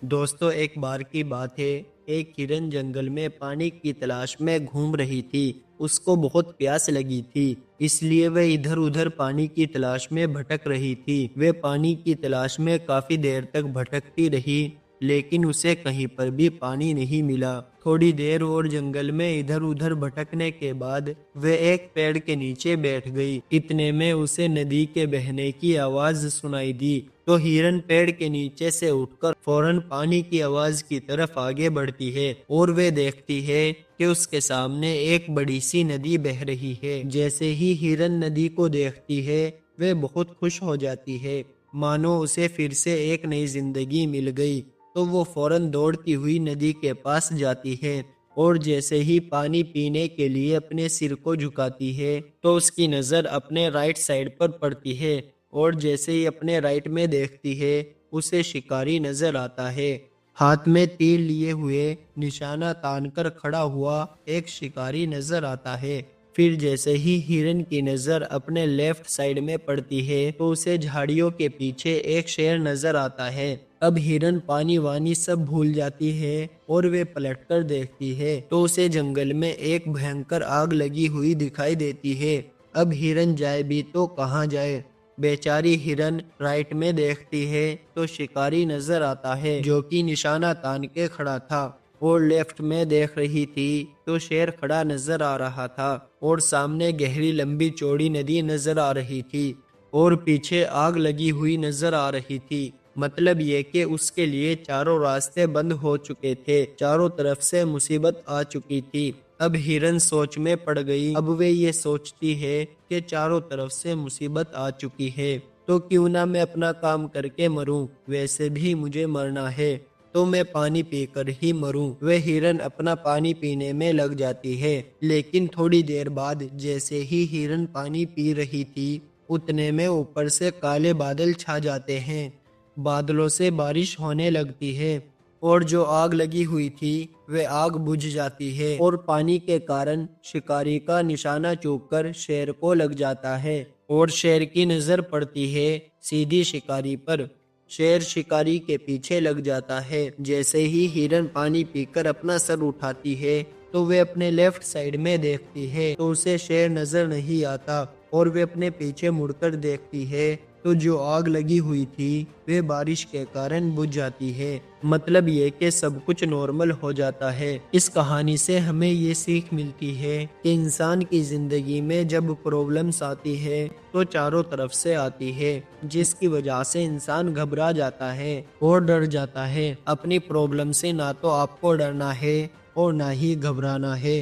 दोस्तों, एक बार की बात है। एक हिरन जंगल में पानी की तलाश में घूम रही थी। उसको बहुत प्यास लगी थी, इसलिए वह इधर उधर पानी की तलाश में भटक रही थी। वह पानी की तलाश में काफी देर तक भटकती रही, लेकिन उसे कहीं पर भी पानी नहीं मिला। थोड़ी देर और जंगल में इधर उधर भटकने के बाद वह एक पेड़ के नीचे बैठ गई। इतने में उसे नदी के बहने की आवाज सुनाई दी। तो हिरन पेड़ के नीचे से उठकर फौरन पानी की आवाज की तरफ आगे बढ़ती है और वे देखती है कि उसके सामने एक बड़ी सी नदी बह रही है। जैसे ही हिरन नदी को देखती है, वे बहुत खुश हो जाती है, मानो उसे फिर से एक नई जिंदगी मिल गई। तो वो फौरन दौड़ती हुई नदी के पास जाती है और जैसे ही पानी पीने के लिए अपने सिर को झुकाती है, तो उसकी नज़र अपने राइट साइड पर पड़ती है और जैसे ही अपने राइट में देखती है, उसे शिकारी नजर आता है। हाथ में तीर लिए हुए निशाना तानकर खड़ा हुआ एक शिकारी नजर आता है। फिर जैसे ही हिरन की नजर अपने लेफ्ट साइड में पड़ती है, तो उसे झाड़ियों के पीछे एक शेर नजर आता है। अब हिरन पानी वानी सब भूल जाती है और वे पलटकर देखती है, तो उसे जंगल में एक भयंकर आग लगी हुई दिखाई देती है। अब हिरन जाए भी तो कहाँ जाए। बेचारी हिरन राइट में देखती है तो शिकारी नजर आता है, जो कि निशाना तान के खड़ा था। और लेफ्ट में देख रही थी तो शेर खड़ा नजर आ रहा था और सामने गहरी लंबी चौड़ी नदी नजर आ रही थी और पीछे आग लगी हुई नजर आ रही थी। मतलब ये कि उसके लिए चारों रास्ते बंद हो चुके थे, चारों तरफ से मुसीबत आ चुकी थी। अब हिरन सोच में पड़ गई। अब वे ये सोचती है कि चारों तरफ से मुसीबत आ चुकी है, तो क्यों ना मैं अपना काम करके मरूं। वैसे भी मुझे मरना है, तो मैं पानी पीकर ही मरूं। वह हिरन अपना पानी पीने में लग जाती है, लेकिन थोड़ी देर बाद जैसे ही हिरन पानी पी रही थी, उतने में ऊपर से काले बादल छा जाते हैं। बादलों से बारिश होने लगती है और जो आग लगी हुई थी वह आग बुझ जाती है और पानी के कारण शिकारी का निशाना चूककर शेर को लग जाता है और शेर की नजर पड़ती है सीधी शिकारी पर। शेर शिकारी के पीछे लग जाता है। जैसे ही हिरन पानी पीकर अपना सर उठाती है, तो वे अपने लेफ्ट साइड में देखती है, तो उसे शेर नजर नहीं आता और वे अपने पीछे मुड़कर देखती है, तो जो आग लगी हुई थी वे बारिश के कारण बुझ जाती है। मतलब ये कि सब कुछ नॉर्मल हो जाता है। इस कहानी से हमें ये सीख मिलती है कि इंसान की जिंदगी में जब प्रॉब्लम्स आती है तो चारों तरफ से आती है, जिसकी वजह से इंसान घबरा जाता है और डर जाता है। अपनी प्रॉब्लम से ना तो आपको डरना है और ना ही घबराना है।